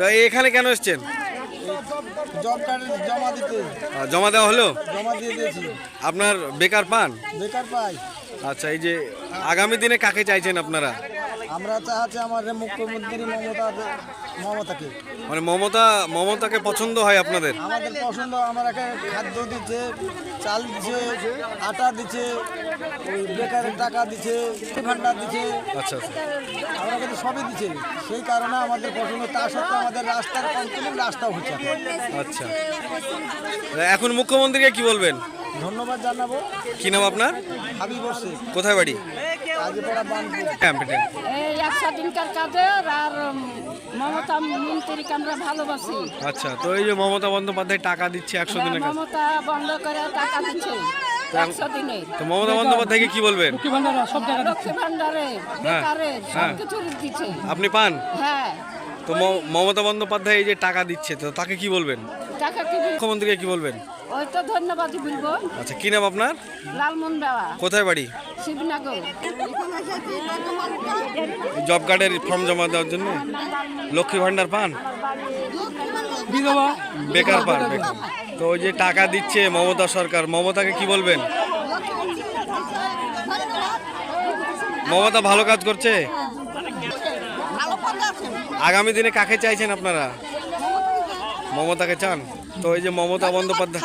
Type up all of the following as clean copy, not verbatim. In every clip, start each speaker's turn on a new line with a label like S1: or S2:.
S1: তো এখানে কেন এসেছেন?
S2: জব কার্ড জমা দিতে।
S1: জমা দেওয়া হলো?
S2: জমা দিয়ে দিয়েছি।
S1: আপনার বেকার পান?
S2: বেকার পাই।
S1: আচ্ছা, এই যে আগামী দিনে কাকে চাইছেন আপনারা?
S2: আমরা চাচ্ছি আমাদের মুখ্যমন্ত্রী মমতাকে।
S1: মানে মমতাকে পছন্দ হয় আপনাদের?
S2: আমাদের পছন্দ। আমাকে খাদ্য দিচ্ছে, চাল দিচ্ছে, আটা দিচ্ছে, বেকারের টাকা দিচ্ছে, ভান্ডার দিচ্ছে।
S1: আচ্ছা আচ্ছা,
S2: আমাকে তো সবই দিচ্ছে। সেই কারণে আমাদের পছন্দ। তার সত্ত্বেও আমাদের রাস্তার কন্টিনিউ রাস্তাও হচ্ছে।
S1: আচ্ছা, এখন মুখ্যমন্ত্রীকে কি বলবেন?
S2: ধন্যবাদ জানাবো।
S1: কি নাম আপনার?
S2: হাবিব বসে।
S1: কোথায় বাড়ি?
S2: আজিপাড়া বানপুর।
S3: এই 100 দিনকার কাজের আর মমতা মন্ত্রীকে আমরা ভালোবাসি।
S1: আচ্ছা, তো এই যে মমতা বন্দ্যোপাধ্যায় টাকা দিচ্ছে 100 দিনের কাজ,
S3: মমতা বন্ধ করে টাকা দিচ্ছে 100 দিনে।
S1: তো মমতা বন্দ্যোপাধ্যায়কে কি বলবেন?
S3: লক্ষ্মী ভান্ডারে বেকারে সবকিছু দিচ্ছে।
S1: আপনি পান?
S3: হ্যাঁ।
S1: তো মমতা বন্দ্যোপাধ্যায় এই যে টাকা দিচ্ছে, তো তাকে কি বলবেন?
S3: টাকা কি
S1: মুখ্যমন্ত্রীকে কি বলবেন?
S3: ওই তো ধন্যবাদই বলবো।
S1: আচ্ছা, কি নাম আপনার?
S3: লালমন বেওয়া,
S1: কোথায় বাড়ি?
S3: শিবনগর।
S1: জব কার্ডের ফর্ম জমা দেওয়ার জন্য? লক্ষ্মী ভান্ডার পান? বেকার পান? বেকার। তো ওই যে টাকা দিচ্ছে মমতা সরকার, মমতাকে কি বলবেন? মমতা ভালো কাজ করছে? আগামী দিনে কাকে চাইছেন আপনারা? মমতাকে চান? তো এই যে মমতা বন্দ্যোপাধ্যায়,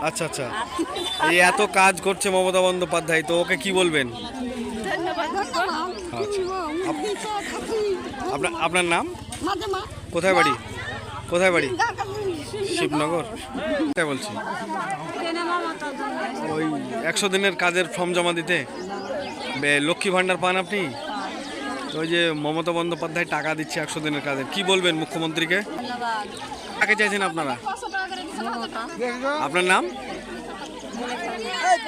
S1: আচ্ছা আচ্ছা, এই এত কাজ করছে মমতা বন্দ্যোপাধ্যায়, তো ওকে কি বলবেন? আচ্ছা, আপনার নাম? কোথায় বাড়ি? কোথায় বাড়ি? শিবনগর। কোথায় বলছি? ওই 100 দিনের কাজের ফর্ম জমা দিতে লক্ষ্মী ভান্ডার পান আপনি? তো ওই যে মমতা বন্দ্যোপাধ্যায় টাকা দিচ্ছে 100 দিনের কাজের, কি বলবেন মুখ্যমন্ত্রীকে? কাকে চাইছেন আপনারা? আপনার নাম?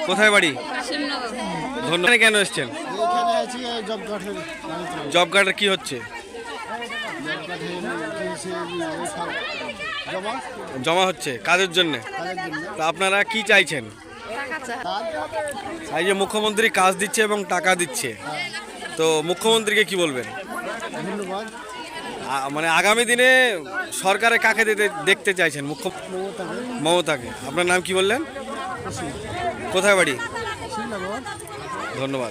S1: কোথায় বাড়ি? ধন্যবাদ। কেন এসছেন? জব কার্ডের কি হচ্ছে? জমা হচ্ছে কাজের জন্য? তো আপনারা কি চাইছেন? এই যে মুখ্যমন্ত্রী কাজ দিচ্ছে এবং টাকা দিচ্ছে, তো মুখ্যমন্ত্রীকে কি বলবেন? মানে আগামী দিনে সরকারে কাকে দেখতে চাইছেন? মমতাকে। আপনার নাম কি বললেন? কোথায় বাড়ি? ধন্যবাদ।